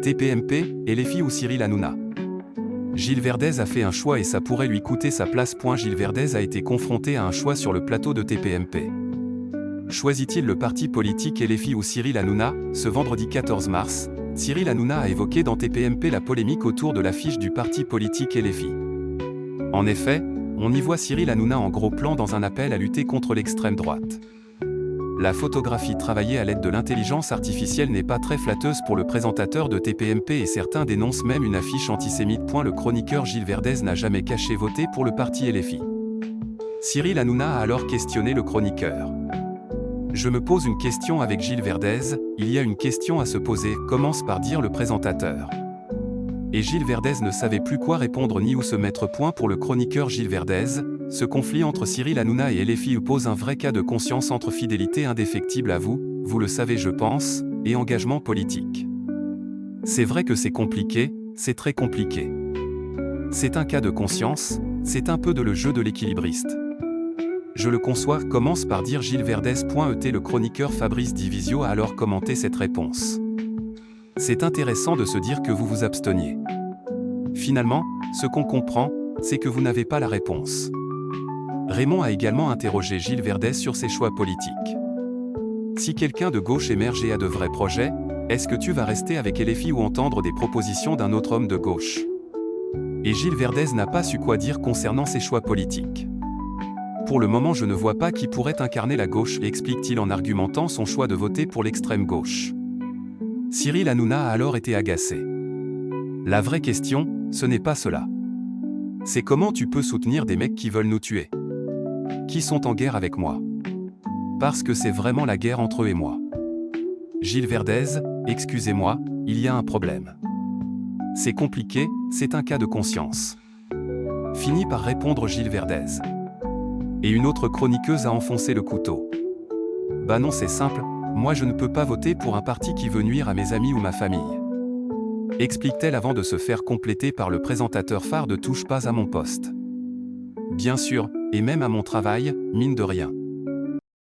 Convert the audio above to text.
TPMP, LFI ou Cyril Hanouna? Gilles Verdez a fait un choix et ça pourrait lui coûter sa place. Gilles Verdez a été confronté à un choix sur le plateau de TPMP. Choisit-il le parti politique LFI ou Cyril Hanouna? Ce vendredi 14 mars, Cyril Hanouna a évoqué dans TPMP la polémique autour de l'affiche du parti politique LFI. En effet, on y voit Cyril Hanouna en gros plan dans un appel à lutter contre l'extrême droite. La photographie travaillée à l'aide de l'intelligence artificielle n'est pas très flatteuse pour le présentateur de TPMP et certains dénoncent même une affiche antisémite. Le chroniqueur Gilles Verdez n'a jamais caché voter pour le parti LFI. Cyril Hanouna a alors questionné le chroniqueur. Je me pose une question avec Gilles Verdez, il y a une question à se poser, commence par dire le présentateur. Et Gilles Verdez ne savait plus quoi répondre ni où se mettre. Pour le chroniqueur Gilles Verdez, ce conflit entre Cyril Hanouna et LFI pose un vrai cas de conscience entre fidélité indéfectible à vous, vous le savez je pense, et engagement politique. C'est vrai que c'est compliqué, c'est très compliqué. C'est un cas de conscience, c'est un peu le jeu de l'équilibriste. Je le conçois, commence par dire Gilles Verdez. Le chroniqueur Fabrice Divisio a alors commenté cette réponse. C'est intéressant de se dire que vous vous absteniez. Finalement, ce qu'on comprend, c'est que vous n'avez pas la réponse. Raymond a également interrogé Gilles Verdez sur ses choix politiques. Si quelqu'un de gauche émerge et a de vrais projets, est-ce que tu vas rester avec LFI ou entendre des propositions d'un autre homme de gauche? Et Gilles Verdez n'a pas su quoi dire concernant ses choix politiques. Pour le moment je ne vois pas qui pourrait incarner la gauche, explique-t-il en argumentant son choix de voter pour l'extrême gauche. Cyril Hanouna a alors été agacé. La vraie question, ce n'est pas cela. C'est comment tu peux soutenir des mecs qui veulent nous tuer? Qui sont en guerre avec moi? Parce que c'est vraiment la guerre entre eux et moi. Gilles Verdez, excusez-moi, il y a un problème. C'est compliqué, c'est un cas de conscience. Finit par répondre Gilles Verdez. Et une autre chroniqueuse a enfoncé le couteau. Bah non c'est simple, moi je ne peux pas voter pour un parti qui veut nuire à mes amis ou ma famille. Explique-t-elle avant de se faire compléter par le présentateur phare de Touche pas à mon poste. Bien sûr, et même à mon travail, mine de rien.